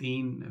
3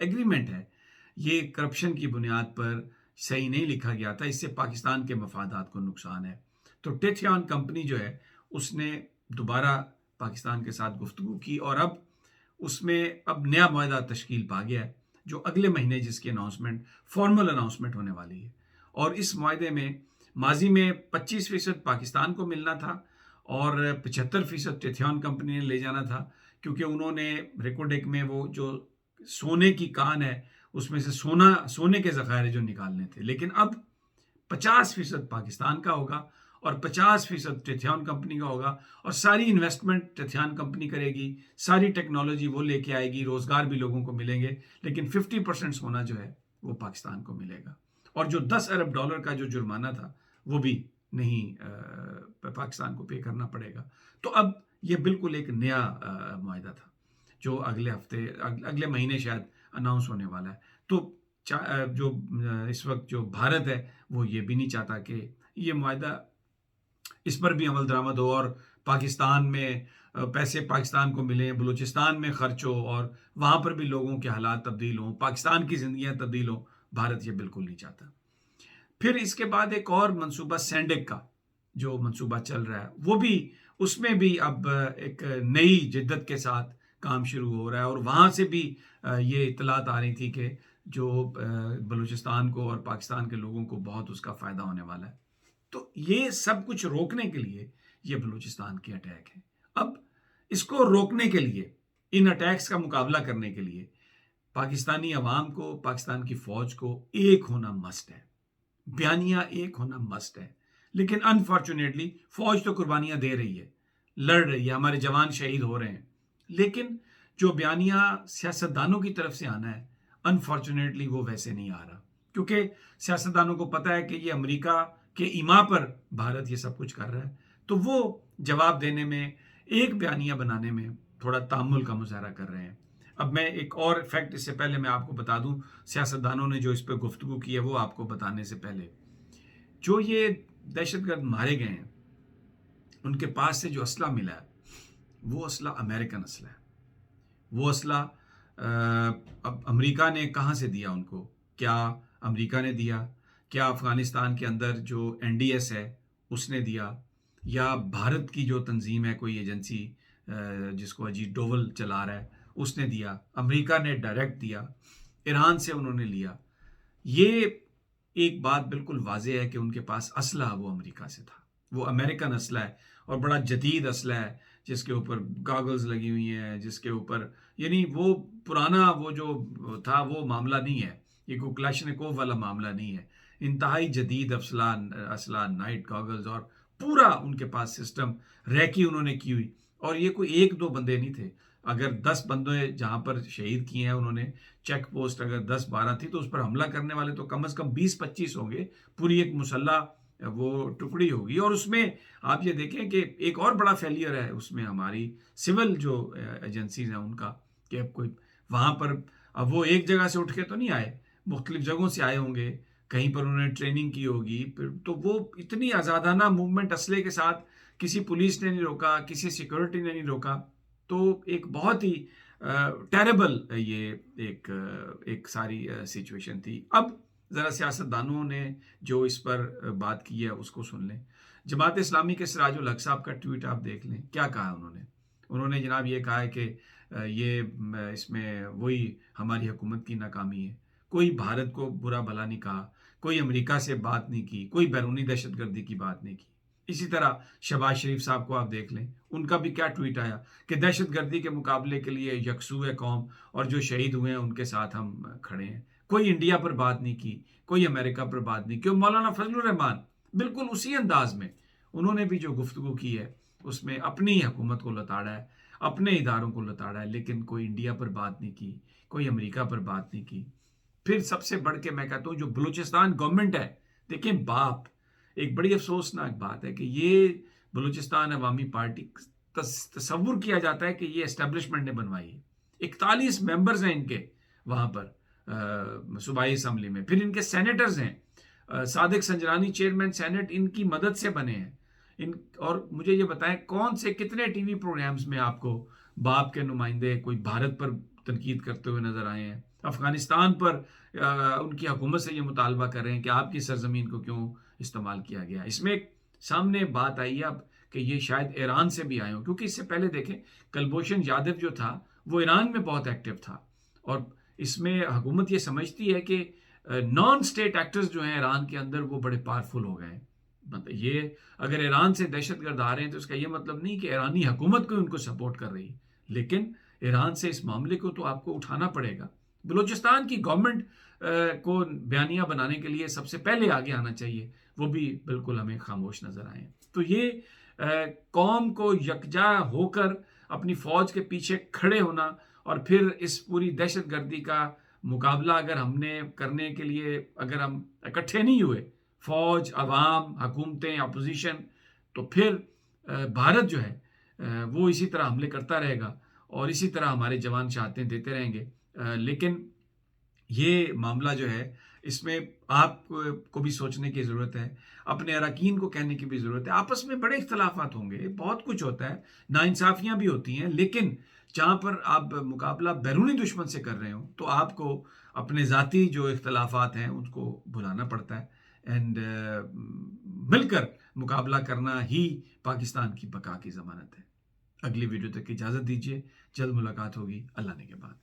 agreement ہے یہ corruption کی بنیاد پر صحیح نہیں لکھا گیا تھا، اس سے پاکستان کے مفادات کو نقصان ہے۔ تو ٹیتھیان کمپنی جو ہے اس نے دوبارہ پاکستان کے ساتھ گفتگو کی اور اب اس میں اب نیا معاہدہ تشکیل پا گیا ہے جو اگلے مہینے جس کی فارمل اناؤنسمنٹ ہونے والی ہے۔ اور اس معاہدے میں ماضی میں 25% پاکستان کو ملنا تھا اور 75% ٹیتھیان کمپنی نے لے جانا تھا، کیونکہ انہوں نے ریکوڈیک میں وہ جو سونے کی کان ہے اس میں سے سونے کے ذخائر جو نکالنے تھے، لیکن اب 50% پاکستان کا ہوگا اور 50% ٹیتھیان کمپنی کا ہوگا، اور ساری انویسٹمنٹ ٹیتھیان کمپنی کرے گی، ساری ٹیکنالوجی وہ لے کے آئے گی، روزگار بھی لوگوں کو ملیں گے، لیکن 50% سونا جو ہے وہ پاکستان کو ملے گا۔ اور جو $10 ارب کا جو جرمانہ تھا وہ بھی نہیں پاکستان کو پے کرنا پڑے گا۔ تو اب یہ بالکل ایک نیا معاہدہ تھا جو اگلے مہینے شاید اناؤنس ہونے والا ہے۔ تو جو اس وقت جو بھارت ہے وہ یہ بھی نہیں چاہتا کہ یہ معاہدہ اس پر بھی عمل درآمد ہو اور پاکستان میں پیسے پاکستان کو ملیں، بلوچستان میں خرچ ہو اور وہاں پر بھی لوگوں کے حالات تبدیل ہوں، پاکستان کی زندگیاں تبدیل ہوں۔ بھارت یہ بالکل نہیں چاہتا۔ پھر اس کے بعد ایک اور منصوبہ سینڈک کا جو منصوبہ چل رہا ہے وہ بھی، اس میں بھی اب ایک نئی جدت کے ساتھ کام شروع ہو رہا ہے، اور وہاں سے بھی یہ اطلاعات آ رہی تھی کہ جو بلوچستان کو اور پاکستان کے لوگوں کو بہت اس کا فائدہ ہونے والا ہے۔ تو یہ سب کچھ روکنے کے لیے یہ بلوچستان کے اٹیک ہے۔ اب اس کو روکنے کے لیے، ان اٹیکس کا مقابلہ کرنے کے لیے پاکستانی عوام کو، پاکستان کی فوج کو ایک ہونا مسٹ ہے، بیانیہ ایک ہونا مسٹ ہے۔ لیکن انفارچونیٹلی فوج تو قربانیاں دے رہی ہے، لڑ رہی ہے، ہمارے جوان شہید ہو رہے ہیں، لیکن جو بیانیہ سیاستدانوں کی طرف سے آنا ہے انفارچونیٹلی وہ ویسے نہیں آ رہا، کیونکہ سیاستدانوں کو پتہ ہے کہ یہ امریکہ کے ایما پر بھارت یہ سب کچھ کر رہا ہے، تو وہ جواب دینے میں، ایک بیانیہ بنانے میں تھوڑا تامل کا مظاہرہ کر رہے ہیں۔ اب میں ایک اور فیکٹ اس سے پہلے میں آپ کو بتا دوں، سیاستدانوں نے جو اس پہ گفتگو کی ہے وہ آپ کو بتانے سے پہلے، جو یہ دہشت گرد مارے گئے ہیں ان کے پاس سے جو اسلحہ ملا ہے وہ اسلحہ امریکن اسلحہ ہے۔ وہ اسلحہ اب امریکہ نے کہاں سے دیا ان کو؟ کیا امریکہ نے دیا؟ کیا افغانستان کے اندر جو NDS ہے اس نے دیا؟ یا بھارت کی جو تنظیم ہے کوئی ایجنسی جس کو اجیت ڈوول چلا رہا ہے اس نے دیا؟ امریکہ نے ڈائریکٹ دیا، ایران سے انہوں نے لیا؟ یہ ایک بات بالکل واضح ہے کہ ان کے پاس اسلحہ وہ امریکہ سے تھا، وہ امریکن اسلحہ ہے اور بڑا جدید اسلحہ ہے، جس کے اوپر گاگلز لگی ہوئی ہیں، جس کے اوپر یعنی وہ پرانا وہ جو تھا وہ معاملہ نہیں ہے، یہ کوئی کلاشنکوف والا معاملہ نہیں ہے، انتہائی جدید اسلحہ، نائٹ گاگلز، اور پورا ان کے پاس سسٹم ریکی انہوں نے کی ہوئی۔ اور یہ کوئی ایک دو بندے نہیں تھے، اگر 10 بندے جہاں پر شہید کیے ہیں انہوں نے، چیک پوسٹ اگر 10-12 تھی تو اس پر حملہ کرنے والے تو کم از کم 20-25 ہوں گے، پوری ایک مسلح وہ ٹکڑی ہوگی۔ اور اس میں آپ یہ دیکھیں کہ ایک اور بڑا فیلئر ہے اس میں ہماری سول جو ایجنسیز ہیں ان کا، کہ اب کوئی وہاں پر، اب وہ ایک جگہ سے اٹھ کے تو نہیں آئے، مختلف جگہوں سے آئے ہوں گے، کہیں پر انہوں نے ٹریننگ کی ہوگی، پھر تو وہ اتنی آزادانہ موومنٹ اسلحے کے ساتھ، کسی پولیس نے نہیں روکا، کسی سیکورٹی نے نہیں روکا، تو ایک بہت ہی ٹیریبل یہ ایک ساری سچویشن تھی۔ اب ذرا سیاستدانوں نے جو اس پر بات کی ہے اس کو سن لیں۔ جماعت اسلامی کے سراج الحق صاحب کا ٹویٹ آپ دیکھ لیں، کیا کہا انہوں نے جناب یہ کہا ہے کہ یہ اس میں وہی ہماری حکومت کی ناکامی ہے، کوئی بھارت کو برا بھلا نہیں کہا، کوئی امریکہ سے بات نہیں کی، کوئی بیرونی دہشت گردی کی بات نہیں کی۔ اسی طرح شہباز شریف صاحب کو آپ دیکھ لیں، ان کا بھی کیا ٹویٹ آیا کہ دہشت گردی کے مقابلے کے لیے یکسو ہے قوم، اور جو شہید ہوئے ہیں ان کے ساتھ ہم کھڑے ہیں۔ کوئی انڈیا پر بات نہیں کی، کوئی امریکہ پر بات نہیں کی۔ مولانا فضل الرحمان بالکل اسی انداز میں انہوں نے بھی جو گفتگو کی ہے اس میں اپنی حکومت کو لتاڑا ہے، اپنے اداروں کو لتاڑا ہے، لیکن کوئی انڈیا پر بات نہیں کی، کوئی امریکہ پر بات نہیں کی۔ پھر سب سے بڑھ کے میں کہتا ہوں جو بلوچستان گورنمنٹ ہے، دیکھیں باپ، ایک بڑی افسوسناک بات ہے کہ یہ بلوچستان عوامی پارٹی تصور کیا جاتا ہے کہ یہ اسٹیبلشمنٹ نے بنوائی ہے، 41 ممبرز ہیں ان کے وہاں پر صوبائی اسمبلی میں، پھر ان کے سینیٹرز ہیں، Sadiq Sanjrani chairman sent in کی مدد سے بنے ہیں، اور مجھے یہ بتائیں کون سے کتنے ٹی وی پروگرامز میں آپ کو باپ کے نمائندے کوئی بھارت پر تنقید کرتے ہوئے نظر آئے ہیں، افغانستان پر ان کی حکومت سے یہ مطالبہ کر رہے ہیں کہ آپ کی سرزمین کو کیوں استعمال کیا گیا۔ اس میں ایک سامنے بات آئی ہے اب کہ یہ شاید ایران سے بھی آئے ہوں، کیونکہ اس سے پہلے دیکھیں کلبھوشن یادو جو تھا وہ ایران میں بہت ایکٹیو تھا، اور اس میں حکومت یہ سمجھتی ہے کہ نان اسٹیٹ ایکٹرز جو ہیں ایران کے اندر وہ بڑے پاورفل ہو گئے ہیں۔ مطلب یہ اگر ایران سے دہشت گرد آ رہے ہیں تو اس کا یہ مطلب نہیں کہ ایرانی حکومت کو ان کو سپورٹ کر رہی ہے، لیکن ایران سے اس معاملے کو تو آپ کو اٹھانا پڑے گا۔ بلوچستان کی گورنمنٹ کو بیانیہ بنانے کے لیے سب سے پہلے آگے آنا چاہیے، وہ بھی بالکل ہمیں خاموش نظر آئے ہیں۔ تو یہ قوم کو یکجا ہو کر اپنی فوج کے پیچھے کھڑے ہونا، اور پھر اس پوری دہشت گردی کا مقابلہ اگر ہم نے کرنے کے لیے اگر ہم اکٹھے نہیں ہوئے، فوج، عوام، حکومتیں، اپوزیشن، تو پھر بھارت جو ہے وہ اسی طرح حملے کرتا رہے گا اور اسی طرح ہمارے جوان شہادتیں دیتے رہیں گے۔ لیکن یہ معاملہ جو ہے اس میں آپ کو بھی سوچنے کی ضرورت ہے، اپنے اراکین کو کہنے کی بھی ضرورت ہے۔ آپس میں بڑے اختلافات ہوں گے، بہت کچھ ہوتا ہے، ناانصافیاں بھی ہوتی ہیں، لیکن جہاں پر آپ مقابلہ بیرونی دشمن سے کر رہے ہوں تو آپ کو اپنے ذاتی جو اختلافات ہیں ان کو بھلانا پڑتا ہے، اینڈ مل کر مقابلہ کرنا ہی پاکستان کی بقا کی ضمانت ہے۔ اگلی ویڈیو تک اجازت دیجیے، جلد ملاقات ہوگی اللہ نے کے بعد۔